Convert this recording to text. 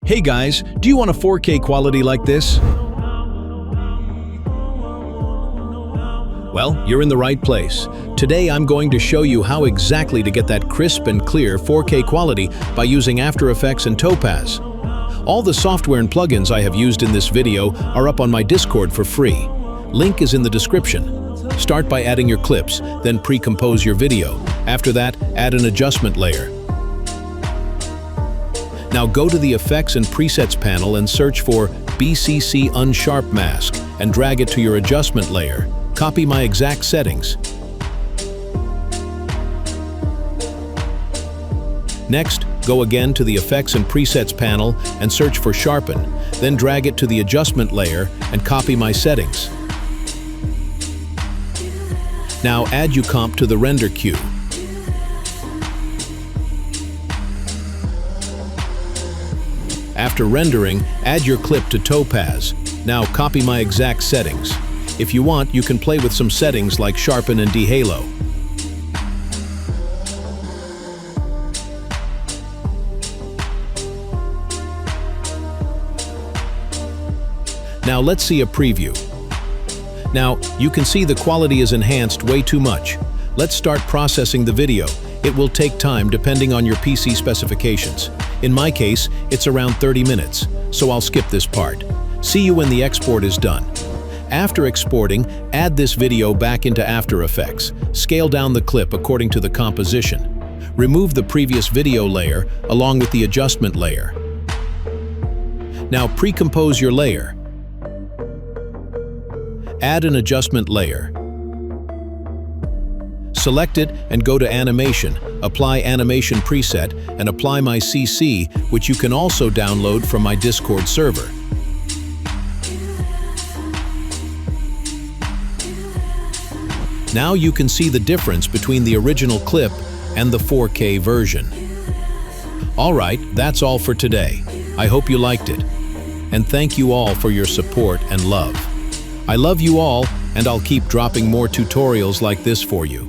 Hey guys, do you want a 4K quality like this? Well, you're in the right place. Today I'm going to show you how exactly to get that crisp and clear 4K quality by using After Effects and Topaz. All the software and plugins I have used in this video are up on my Discord for free. Link is in the description. Start by adding your clips, then pre-compose your video. After that, add an adjustment layer. Now go to the Effects and Presets panel and search for BCC Unsharp Mask and drag it to your adjustment layer. Copy my exact settings. Next, go again to the Effects and Presets panel and search for Sharpen, then drag it to the adjustment layer and copy my settings. Now add UComp to the render queue. After rendering, add your clip to Topaz. Now copy my exact settings. If you want, you can play with some settings like Sharpen and Dehalo. Now let's see a preview. Now, you can see the quality is enhanced way too much. Let's start processing the video. It will take time depending on your PC specifications. In my case, it's around 30 minutes, so I'll skip this part. See you when the export is done. After exporting, add this video back into After Effects. Scale down the clip according to the composition. Remove the previous video layer along with the adjustment layer. Now pre-compose your layer. Add an adjustment layer. Select it and go to Animation, apply Animation Preset, and apply my CC, which you can also download from my Discord server. Now you can see the difference between the original clip and the 4K version. Alright, that's all for today. I hope you liked it. And thank you all for your support and love. I love you all, and I'll keep dropping more tutorials like this for you.